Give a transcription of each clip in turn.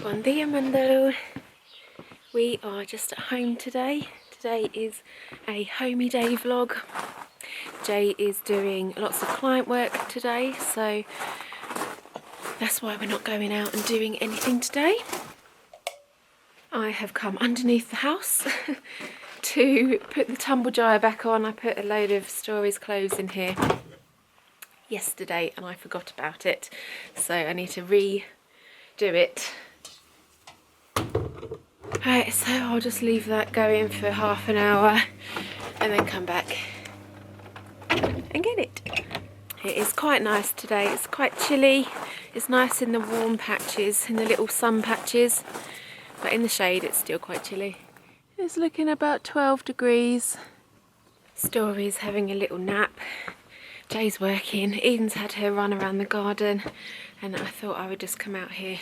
Bon dia, Mandalo. We are just at home today. Today is a homey day vlog. Jay is doing lots of client work today, so that's why we're not going out and doing anything today. I have come underneath the house to put the tumble dryer back on. I put a load of Stories clothes in here yesterday and I forgot about it, so I need to redo it. Right, so I'll just leave that going for half an hour and then come back and get it. It is quite nice today. It's quite chilly. It's nice in the warm patches, in the little sun patches, but in the shade it's still quite chilly. It's looking about 12 degrees. Story's having a little nap. Jay's working. Eden's had her run around the garden and I thought I would just come out here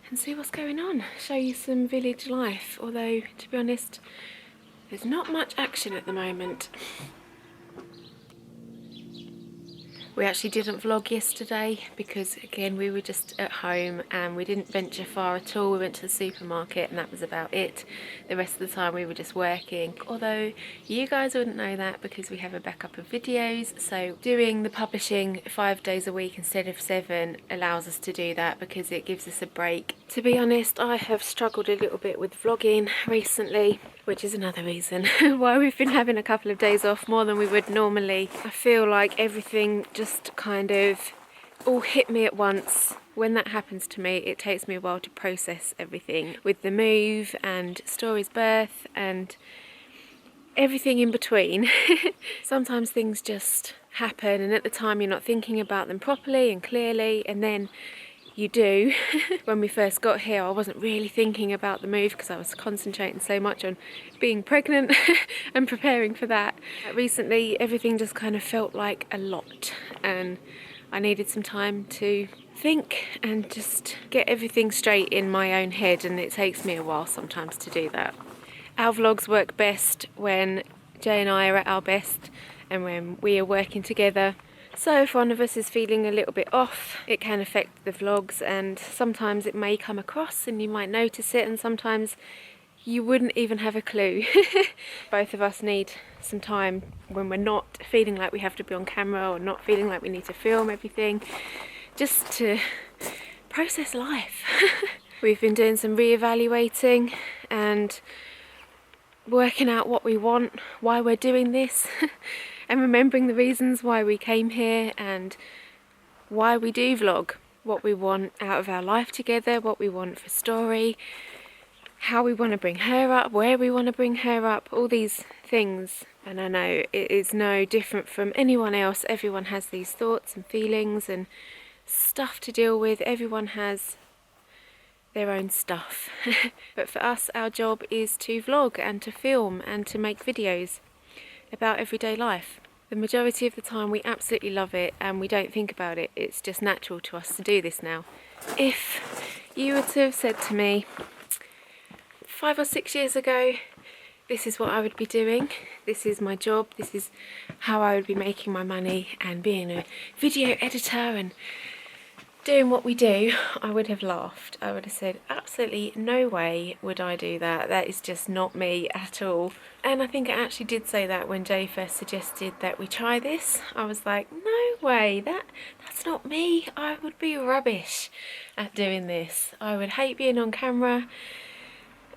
and see what's going on, show you some village life, although to be honest there's not much action at the moment. We actually didn't vlog yesterday because again we were just at home and we didn't venture far at all. We went to the supermarket and that was about it. The rest of the time we were just working, although you guys wouldn't know that because we have a backup of videos, so doing the publishing 5 days a week instead of 7 allows us to do that because it gives us a break. To be honest, I have struggled a little bit with vlogging recently, which is another reason why we've been having a couple of days off more than we would normally. I feel like everything just kind of all hit me at once. When that happens to me, it takes me a while to process everything with the move and Story's birth and everything in between. Sometimes things just happen and at the time you're not thinking about them properly and clearly, and then you do. When we first got here I wasn't really thinking about the move because I was concentrating so much on being pregnant and preparing for that. Recently everything just kind of felt like a lot and I needed some time to think and just get everything straight in my own head, and it takes me a while sometimes to do that. Our vlogs work best when Jay and I are at our best and when we are working together. So if one of us is feeling a little bit off, it can affect the vlogs, and sometimes it may come across and you might notice it, and sometimes you wouldn't even have a clue. Both of us need some time when we're not feeling like we have to be on camera or not feeling like we need to film everything, just to process life. We've been doing some re-evaluating and working out what we want, why we're doing this, and remembering the reasons why we came here and why we do vlog, what we want out of our life together, what we want for Story, how we want to bring her up, where we want to bring her up, all these things. And I know it is no different from anyone else. Everyone has these thoughts and feelings and stuff to deal with. Everyone has their own stuff. But for us, our job is to vlog and to film and to make videos about everyday life. The majority of the time we absolutely love it and we don't think about it. It's just natural to us to do this now. If you were to have said to me 5 or 6 years ago, this is what I would be doing, this is my job, this is how I would be making my money and being a video editor and doing what we do, I would have laughed. I would have said, absolutely no way would I do that. That is just not me at all. And I think I actually did say that when Jay first suggested that we try this. I was like, no way, that's not me. I would be rubbish at doing this. I would hate being on camera.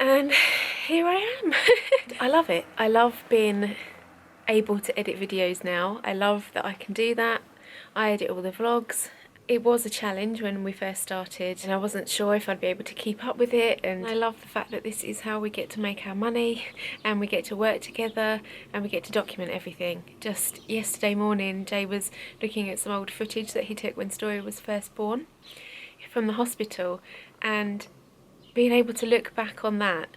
And here I am. I love it. I love being able to edit videos now. I love that I can do that. I edit all the vlogs. It was a challenge when we first started and I wasn't sure if I'd be able to keep up with it, and I love the fact that this is how we get to make our money and we get to work together and we get to document everything. Just yesterday morning Jay was looking at some old footage that he took when Story was first born from the hospital, and being able to look back on that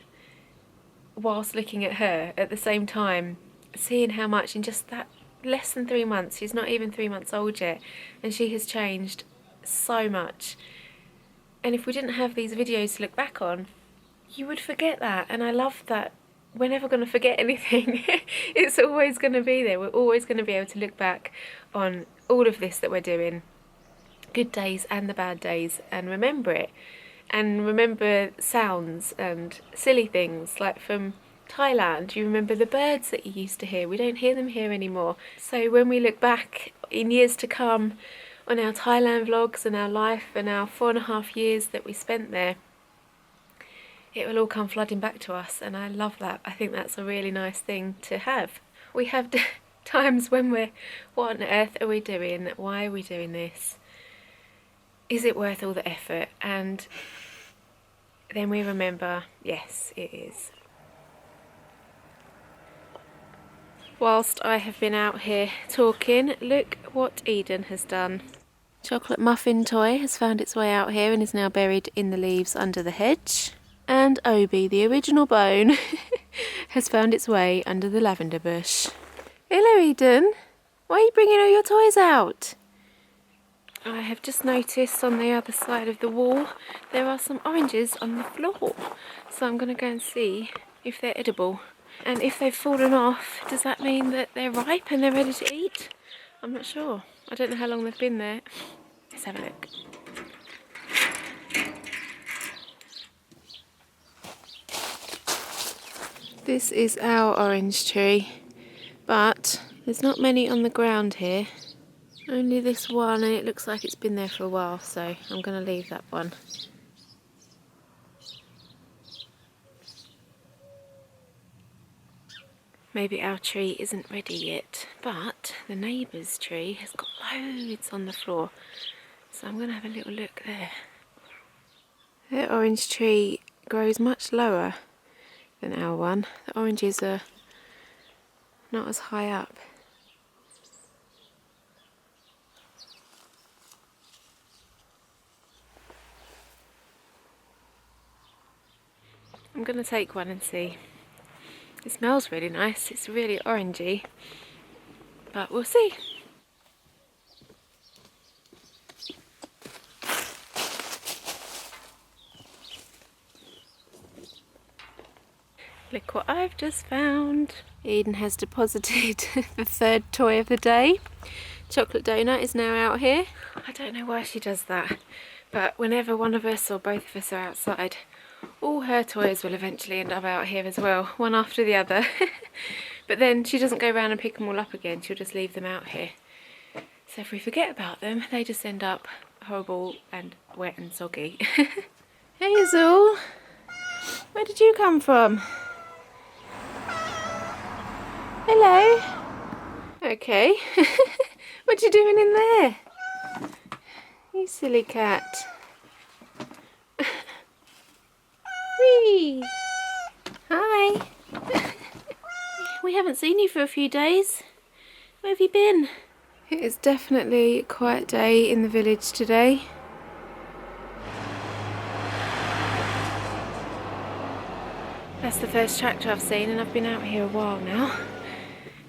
whilst looking at her at the same time, seeing how much in just that less than 3 months, she's not even 3 months old yet, and she has changed so much. And if we didn't have these videos to look back on, you would forget that. And I love that we're never going to forget anything. It's always going to be there. We're always going to be able to look back on all of this that we're doing, good days and the bad days, and remember it. and remember sounds and silly things like from Thailand. You remember the birds that you used to hear? We don't hear them here anymore. So when we look back in years to come on our Thailand vlogs and our life and our 4.5 years that we spent there, it will all come flooding back to us, and I love that. I think that's a really nice thing to have. We have times when we're, what on earth are we doing? Why are we doing this? Is it worth all the effort? And then we remember, yes, it is. Whilst I have been out here talking, look what Eden has done. Chocolate muffin toy has found its way out here and is now buried in the leaves under the hedge. And Obi, the original bone, has found its way under the lavender bush. Hello, Eden. Why are you bringing all your toys out? I have just noticed on the other side of the wall there are some oranges on the floor. So I'm going to go and see if they're edible. And if they've fallen off, does that mean that they're ripe and they're ready to eat? I'm not sure. I don't know how long they've been there. Let's have a look. This is our orange tree, but there's not many on the ground here. Only this one, and it looks like it's been there for a while, so I'm going to leave that one. Maybe our tree isn't ready yet, but the neighbour's tree has got loads on the floor, so I'm going to have a little look there. Their orange tree grows much lower than our one. The oranges are not as high up. I'm going to take one and see. It smells really nice. It's really orangey, but we'll see. Look what I've just found. Eden has deposited the third toy of the day. Chocolate donut is now out here. I don't know why she does that, but whenever one of us or both of us are outside, all her toys will eventually end up out here as well, one after the other. But then she doesn't go around and pick them all up again, she'll just leave them out here. So if we forget about them, they just end up horrible and wet and soggy. Hey Azul, where did you come from? Hello. Okay. What you doing in there? You silly cat. Whee! Hi. We haven't seen you for a few days. Where have you been? It is definitely a quiet day in the village today. That's the first tractor I've seen, and I've been out here a while now.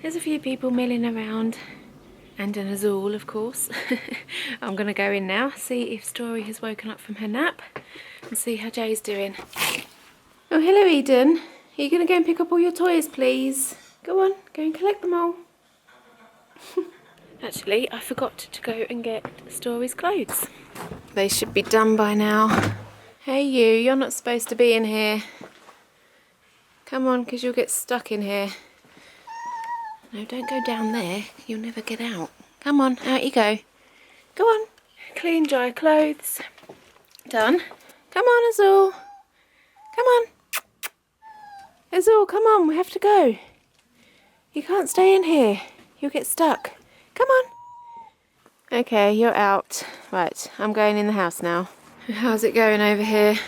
There's a few people milling around, and an Azul, of course. I'm going to go in now, see if Story has woken up from her nap, and see how Jay's doing. Oh, hello Eden. Are you going to go and pick up all your toys, please? Go on, go and collect them all. Actually, I forgot to go and get Story's clothes. They should be done by now. Hey you, you're not supposed to be in here. Come on, because you'll get stuck in here. No, don't go down there. You'll never get out. Come on, out you go. Go on. Clean, dry clothes. Done. Come on, Azul. Come on. Azul, come on, we have to go. You can't stay in here. You'll get stuck. Come on. Okay, you're out. Right, I'm going in the house now. How's it going over here?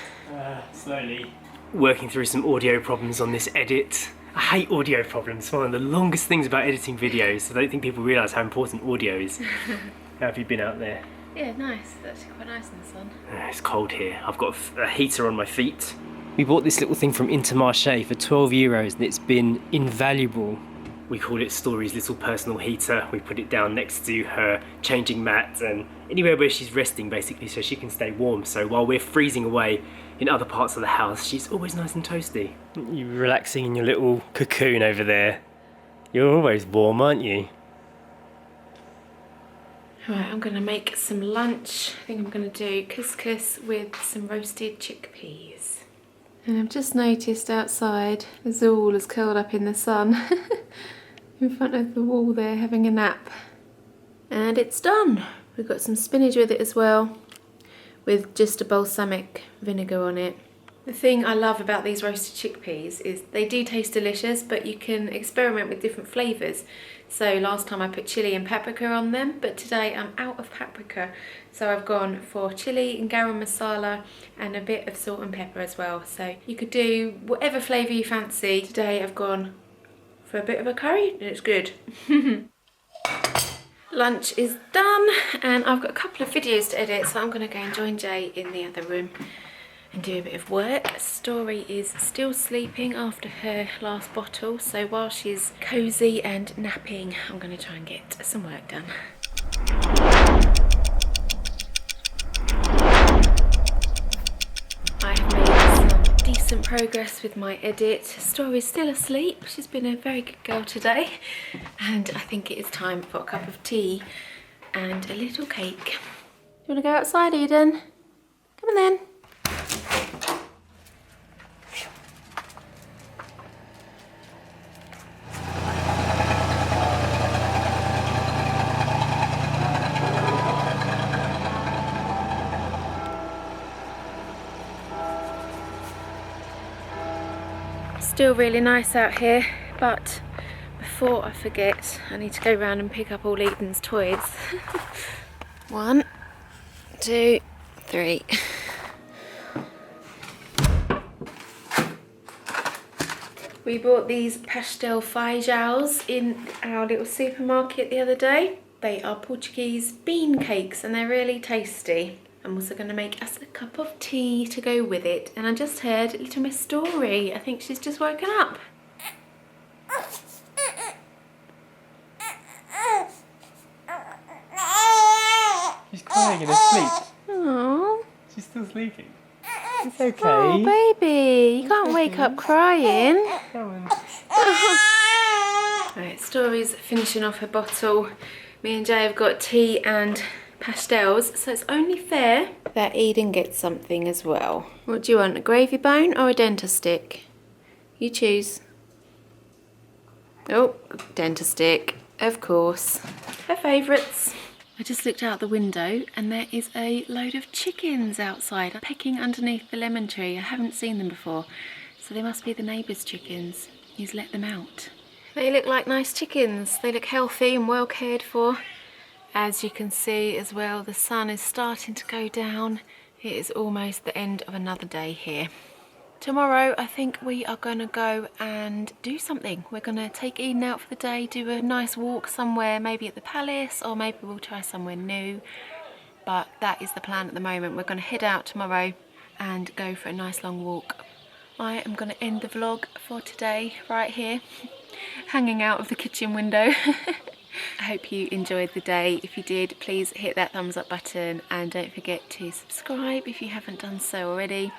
Slowly. Working through some audio problems on this edit. I hate audio problems. It's one of the longest things about editing videos. I don't think people realise how important audio is. How have you been out there? Yeah, nice. It's actually quite nice in the sun. It's cold here. I've got a heater on my feet. We bought this little thing from Intermarché for €12 and it's been invaluable. We call it Story's little personal heater. We put it down next to her changing mat and anywhere where she's resting basically so she can stay warm. So while we're freezing away in other parts of the house, she's always nice and toasty. You're relaxing in your little cocoon over there. You're always warm, aren't you? Right, I'm going to make some lunch. I think I'm going to do couscous with some roasted chickpeas. And I've just noticed outside the Zool is curled up in the sun in front of the wall there having a nap. And it's done. We've got some spinach with it as well, with just a balsamic vinegar on it. The thing I love about these roasted chickpeas is they do taste delicious, but you can experiment with different flavours. So last time I put chilli and paprika on them, but today I'm out of paprika. So I've gone for chilli and garam masala and a bit of salt and pepper as well. So you could do whatever flavour you fancy. Today I've gone for a bit of a curry and it's good. Lunch is done and I've got a couple of videos to edit, so I'm going to go and join Jay in the other room and do a bit of work. Story is still sleeping after her last bottle, so while she's cosy and napping, I'm going to try and get some work done. I have made some decent progress with my edit. Story's still asleep. She's been a very good girl today, and I think it is time for a cup of tea and a little cake. Do you want to go outside, Eden? Come on then. Still really nice out here, but before I forget, I need to go around and pick up all Eden's toys. 1, 2, 3. We bought these pastel feijões in our little supermarket the other day. They are Portuguese bean cakes and they're really tasty. I'm also going to make us a cup of tea to go with it. And I just heard little Miss Story. I think she's just woken up. She's crying in her sleep. Oh, She's still sleeping. It's okay. oh baby, you can't wake up crying. Come on. Right, Story's finishing off her bottle. Me and Jay have got tea and pastels, so it's only fair that Eden gets something as well. What do you want, a gravy bone or a dentist stick? You choose. Oh, dentist stick, of course. Her favourites. I just looked out the window and there is a load of chickens outside pecking underneath the lemon tree. I haven't seen them before, so they must be the neighbour's chickens. He's let them out. They look like nice chickens. They look healthy and well cared for. As you can see as well, the sun is starting to go down. It is almost the end of another day here. Tomorrow I think we are going to go and do something. We're going to take Eden out for the day, do a nice walk somewhere, maybe at the palace, or maybe we'll try somewhere new. But that is the plan at the moment. We're going to head out tomorrow and go for a nice long walk. I am going to end the vlog for today right here, hanging out of the kitchen window. I hope you enjoyed the day. If you did, please hit that thumbs up button and don't forget to subscribe if you haven't done so already.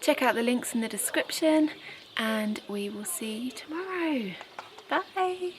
Check out the links in the description and we will see you tomorrow. Bye!